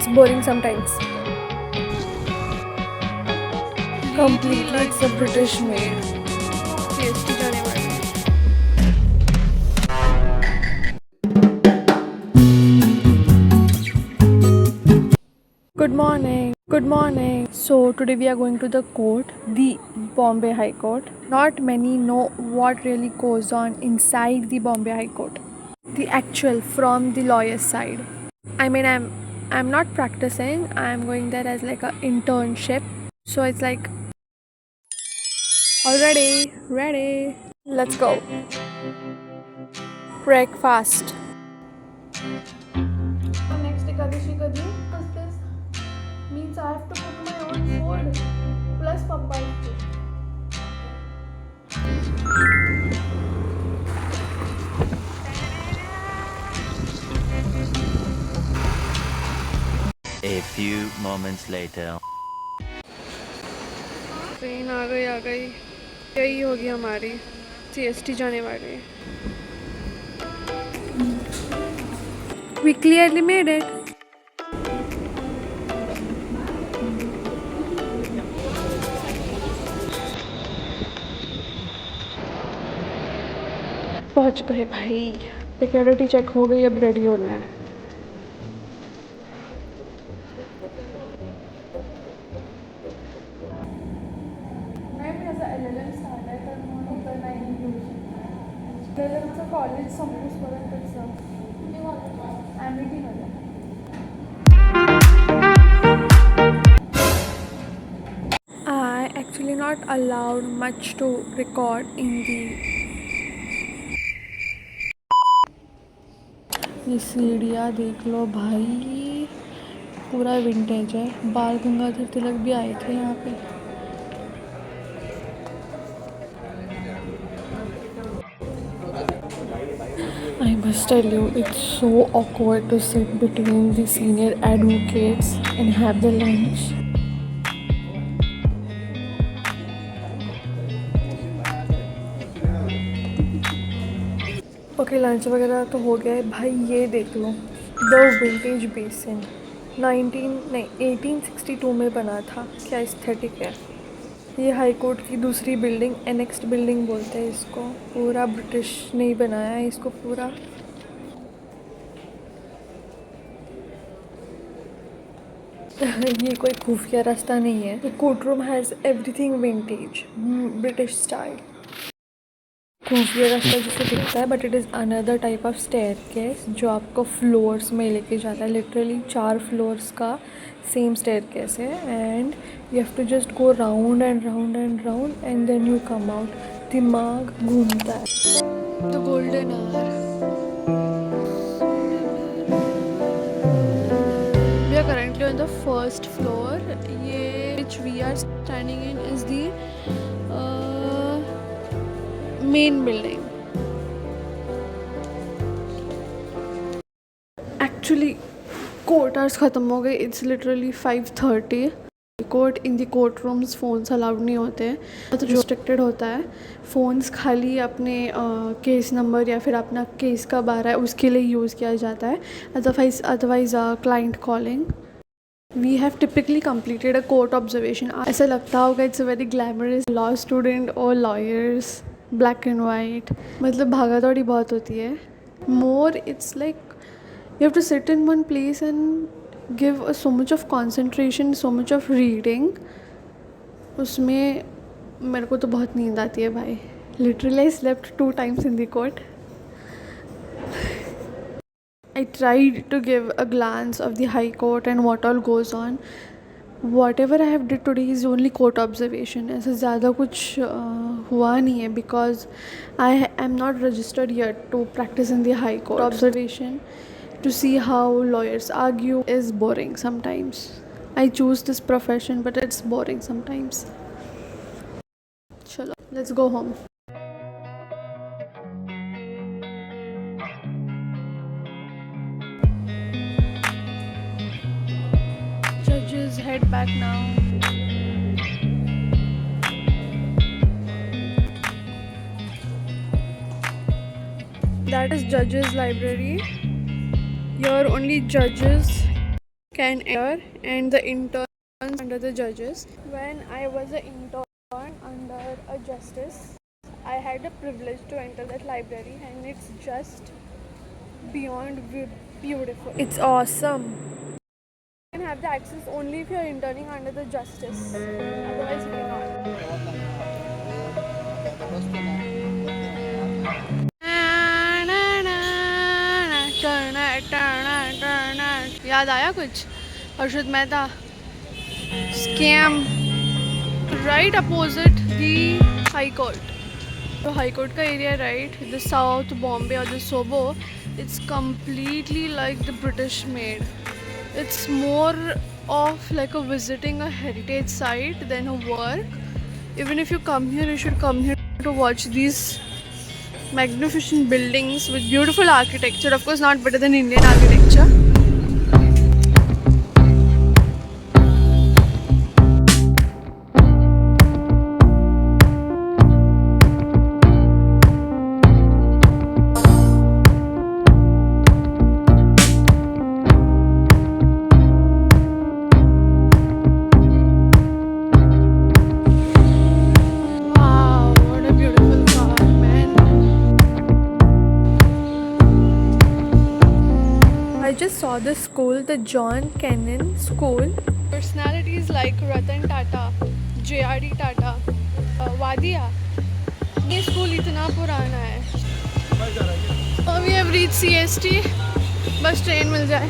It's boring sometimes. Completely, it's a British made. CST जाने वाली. Good morning. Good morning. So today we are going to the court, the Bombay High Court. Not many know what really goes on inside the Bombay High Court. The actual from the lawyer's side. I mean, I'm not practicing. I'm going there as like a internship. So it's like already ready. Let's go. Breakfast. Next Ekadashi kadi. What's this? Means I have to cook my own food. Plus Papa's food. A few moments later. Train आ गई यही होगी हमारी CST जाने वाली. We clearly made it. पहुंच गए भाई. सिक्योरिटी चेक हो गई, अब रेडी होना है. कॉलेज संपूसपर्यंत I actually not allowed much to record in the. ये सीढ़ियाँ देख लो भाई, पूरा विंटेज है. बाल गंगाधर तिलक भी आए थे यहाँ पे. I must tell you, it's so awkward to sit between the senior advocates and have the lunch. Okay, lunch वगैरह तो हो गया है भाई. ये देख लो, द विंटेज बेसिन 1862 में बना था. क्या एस्थेटिक है. ये हाई कोर्ट की दूसरी बिल्डिंग, एनेक्स्ड बिल्डिंग बोलते हैं इसको. पूरा ब्रिटिश ने ही बनाया है इसको पूरा. ये कोई खुफिया रास्ता नहीं है. The court room has everything vintage British style. खुफिया रास्ता जिसे दिखता है, but it is another type of staircase जो आपको फ्लोर्स में लेके जाता है. लिटरली 4 फ्लोर्स का सेम स्टेयरकेस है. And you have to just go round and round and round and then you come out. दिमाग घूमता है. The golden hour. We are currently on the first floor. ये which we are standing in is the main building. Actually court hours ख़त्म हो गए. It's literally 5:30. Court in the court rooms phones allowed नहीं होते हैं. तो restricted होता है. फ़ोन्स खाली अपने केस नंबर या फिर अपना केस कब आ रहा है उसके लिए यूज़ किया जाता है. Otherwise client calling. We have typically completed a court observation. ऐसा लगता होगा it's a very glamorous law student और लॉयर्स. ब्लैक एंड वाइट, मतलब भागा दौड़ी बहुत होती है. More it's like you have to sit in one place and give so much of concentration, so much of reading. उसमें मेरे को तो बहुत नींद आती है भाई. Literally I slept 2 times in the court. I tried to give a glance of the high court and what all goes on. Whatever I have did today is only court observation. ऐसा ज़्यादा कुछ हुआ नहीं है because I am not registered yet to practice in the high court. Observation to see how lawyers argue is boring sometimes. I choose this profession but it's boring sometimes. Chalo, let's go home. Judges head back now. That is judges library. Here only judges can enter and the interns under the judges. When I was an intern under a justice, I had the privilege to enter that library, and it's just beyond beautiful. It's awesome. You can have the access only if you're interning under the justice. Otherwise, you cannot. याद आया कुछ? Harshad Mehta scam right opposite the High Court. The High Court का area, right, the South Bombay or the Sobo, it's completely like the British made. It's more of like a visiting a heritage site than a work. Even if you come here, you should come here to watch these magnificent buildings with beautiful architecture. Of course, not better than Indian architecture. Wow, what a beautiful park, man. I just saw the school, the John Kennan School. Personalities like Ratan Tata, J.R.D. Tata, Wadia. ये school इतना पुराना है. We have reached CST. बस train मिल जाए.